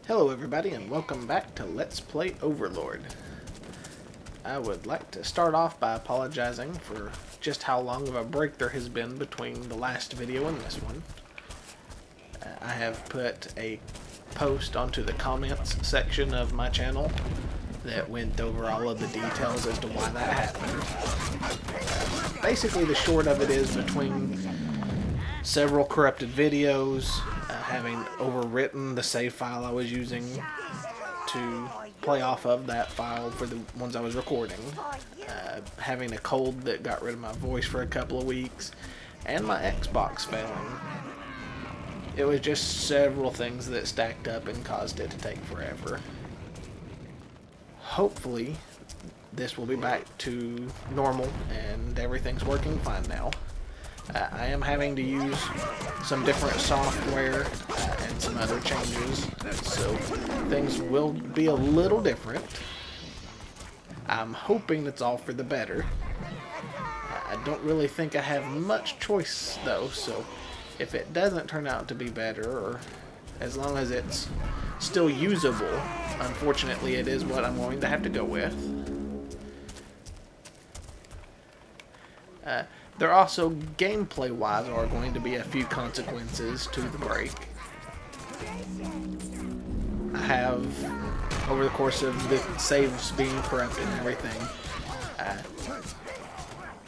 Hello everybody and welcome back to Let's Play Overlord. I would like to start off by apologizing for just how long of a break there has been between the last video and this one. I have put a post onto the comments section of my channel that went over all of the details as to why that happened. Basically the short of it is between several corrupted videos, having overwritten the save file I was using to play off of that file for the ones I was recording, having a cold that got rid of my voice for a couple of weeks, and my Xbox failing. It was just several things that stacked up and caused it to take forever. Hopefully this will be back to normal and everything's working fine now. I am having to use some different software and some other changes, so things will be a little different. I'm hoping it's all for the better. I don't really think I have much choice though, so if it doesn't turn out to be better, or as long as it's still usable, unfortunately it is what I'm going to have to go with. There also, gameplay-wise, are going to be a few consequences to the break. I have, over the course of the saves being corrupted and everything,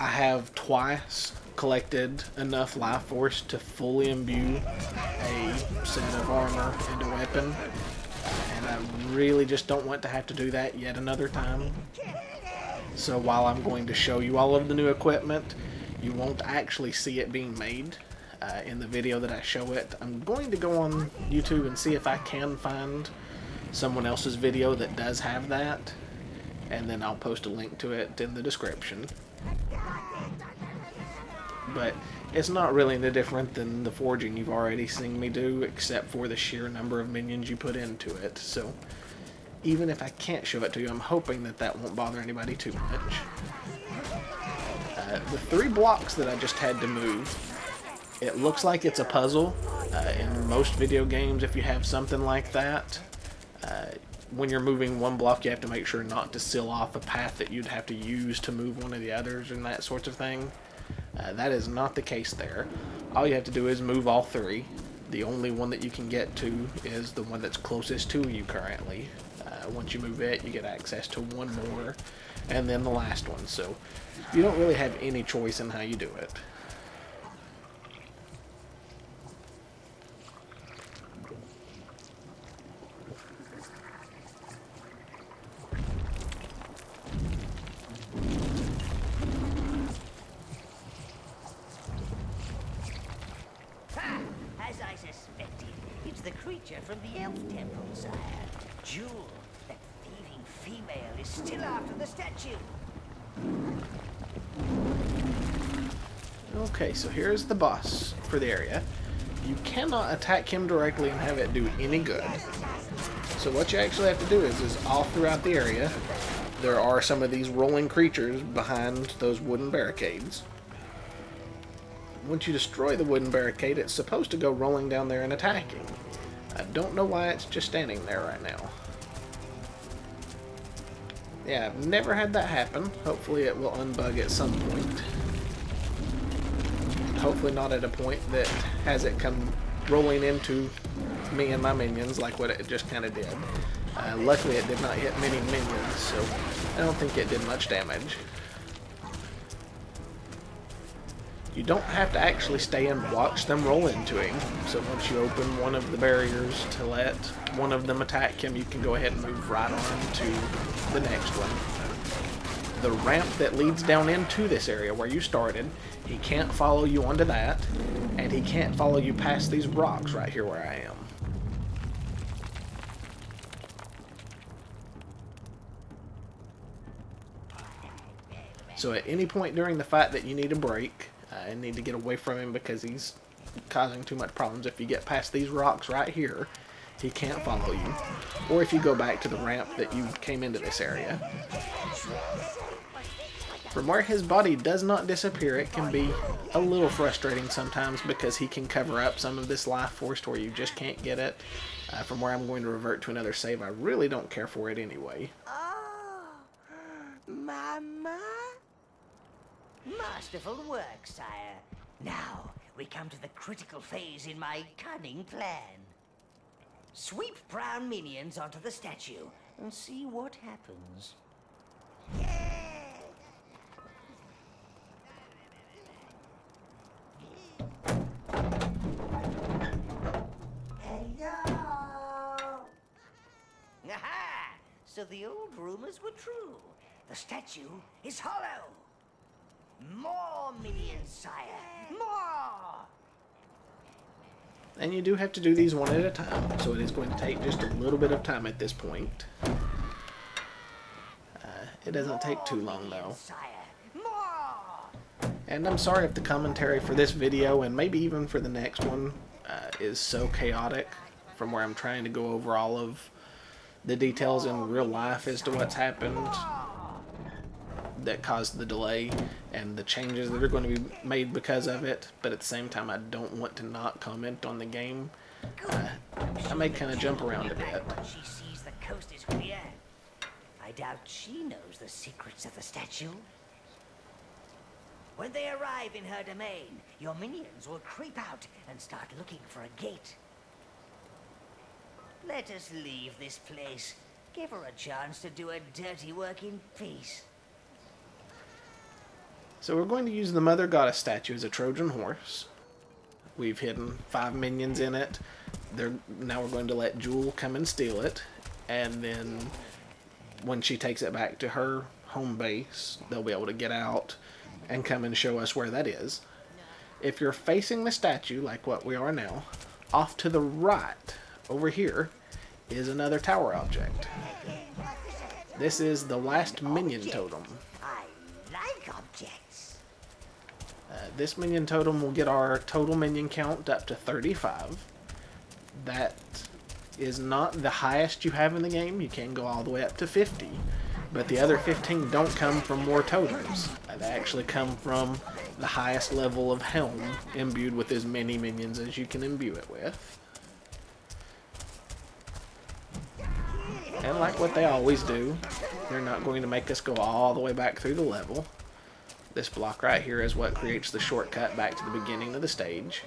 I have twice collected enough life force to fully imbue a set of armor and a weapon, and I really just don't want to have to do that yet another time. So while I'm going to show you all of the new equipment, you won't actually see it being made in the video that I show it. I'm going to go on YouTube and see if I can find someone else's video that does have that, and then I'll post a link to it in the description. But it's not really any different than the forging you've already seen me do, except for the sheer number of minions you put into it. So even if I can't show it to you, I'm hoping that that won't bother anybody too much. The 3 blocks that I just had to move, it looks like it's a puzzle. In most video games, if you have something like that, when you're moving one block, you have to make sure not to seal off a path that you'd have to use to move one of the others and that sort of thing. That is not the case there. All you have to do is move all 3. The only one that you can get to is the one that's closest to you currently. Once you move it, you get access to one more, and then the last one. So you don't really have any choice in how you do it. As I suspected, it's the creature from the elf temple, sire. Jewel, that thieving female is still after the statue. Okay, so here's the boss for the area. You cannot attack him directly and have it do any good. So what you actually have to do is all throughout the area, there are some of these rolling creatures behind those wooden barricades. Once you destroy the wooden barricade, it's supposed to go rolling down there and attacking. I don't know why it's just standing there right now. Yeah, I've never had that happen. Hopefully it will unbug at some point. Hopefully not at a point that has it come rolling into me and my minions like what it just kind of did. Luckily it did not hit many minions, so I don't think it did much damage. You don't have to actually stay and watch them roll into him. So once you open one of the barriers to let one of them attack him, you can go ahead and move right on to the next one. The ramp that leads down into this area where you started, he can't follow you onto that, and he can't follow you past these rocks right here where I am. So at any point during the fight that you need a break, and need to get away from him because he's causing too much problems, if you get past these rocks right here, he can't follow you. Or if you go back to the ramp that you came into this area. From where his body does not disappear, it can be a little frustrating sometimes because he can cover up some of this life force to where you just can't get it. From where I'm going to revert to another save, I really don't care for it anyway. Oh, Mama? Masterful work, sire. Now, we come to the critical phase in my cunning plan. Sweep brown minions onto the statue and see what happens. Hello! Aha! So the old rumors were true. The statue is hollow. More minions, sire. More! And you do have to do these one at a time, so it is going to take just a little bit of time at this point. It doesn't take too long, though. And I'm sorry if the commentary for this video, and maybe even for the next one, is so chaotic from where I'm trying to go over all of the details in real life as to what's happened that caused the delay and the changes that are going to be made because of it. But at the same time, I don't want to not comment on the game. I may kind of jump around a bit. She sees the coast is clear. I doubt she knows the secrets of the statue. When they arrive in her domain, your minions will creep out and start looking for a gate. Let us leave this place. Give her a chance to do her dirty work in peace. So we're going to use the Mother Goddess statue as a Trojan horse. We've hidden 5 minions in it. Now we're going to let Jewel come and steal it. And then when she takes it back to her home base, they'll be able to get out and come and show us where that is. If you're facing the statue, like what we are now, off to the right, over here, is another tower object. This is the last minion totem. I like objects. This minion totem will get our total minion count up to 35. That is not the highest you have in the game. You can go all the way up to 50. But the other 15 don't come from more totems. They actually come from the highest level of Helm, imbued with as many minions as you can imbue it with. And like what they always do, they're not going to make us go all the way back through the level. This block right here is what creates the shortcut back to the beginning of the stage.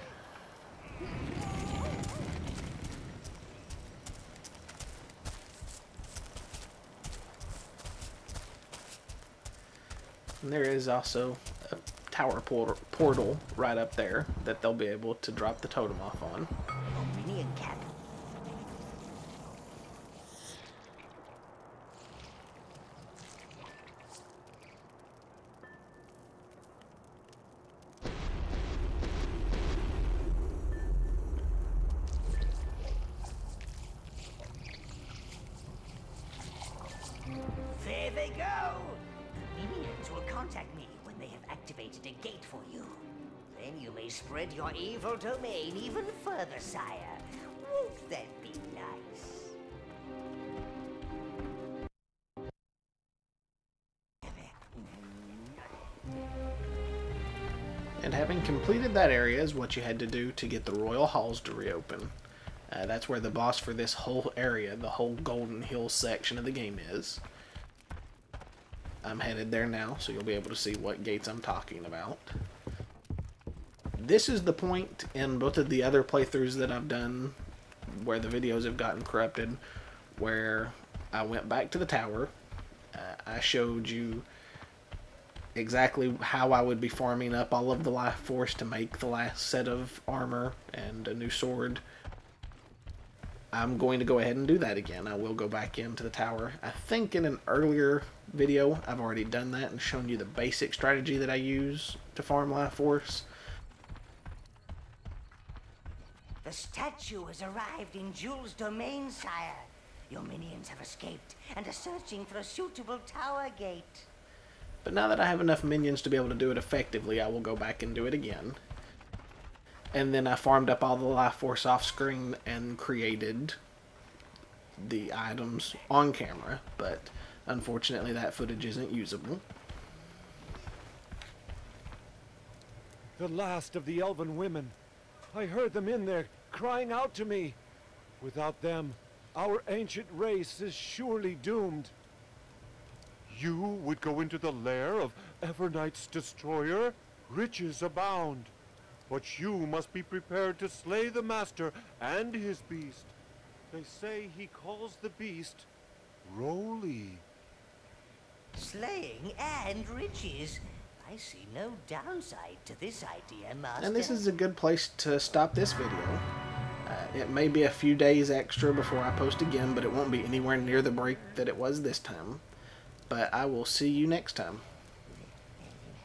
And there is also a tower portal right up there that they'll be able to drop the totem off on. Minion cap. There they go! Minions will contact me when they have activated a gate for you. Then you may spread your evil domain even further, sire. Won't that be nice? And having completed that area is what you had to do to get the Royal Halls to reopen. That's where the boss for this whole area, the whole Golden Hill section of the game is. I'm headed there now, so you'll be able to see what gates I'm talking about. This is the point in both of the other playthroughs that I've done where the videos have gotten corrupted, where I went back to the tower. I showed you exactly how I would be farming up all of the life force to make the last set of armor and a new sword. I'm going to go ahead and do that again. I will go back into the tower. I think in an earlier video I've already done that and shown you the basic strategy that I use to farm life force. The statue has arrived in Jewel's domain, sire. Your minions have escaped and are searching for a suitable tower gate. But now that I have enough minions to be able to do it effectively, I will go back and do it again. And then I farmed up all the life force off screen and created the items on camera, but unfortunately that footage isn't usable. The last of the elven women. I heard them in there, crying out to me. Without them, our ancient race is surely doomed. You would go into the lair of Evernight's destroyer? Riches abound. But you must be prepared to slay the master and his beast. They say he calls the beast Roly. Slaying and riches. I see no downside to this idea, Master. And this is a good place to stop this video. It may be a few days extra before I post again, but it won't be anywhere near the break that it was this time. But I will see you next time.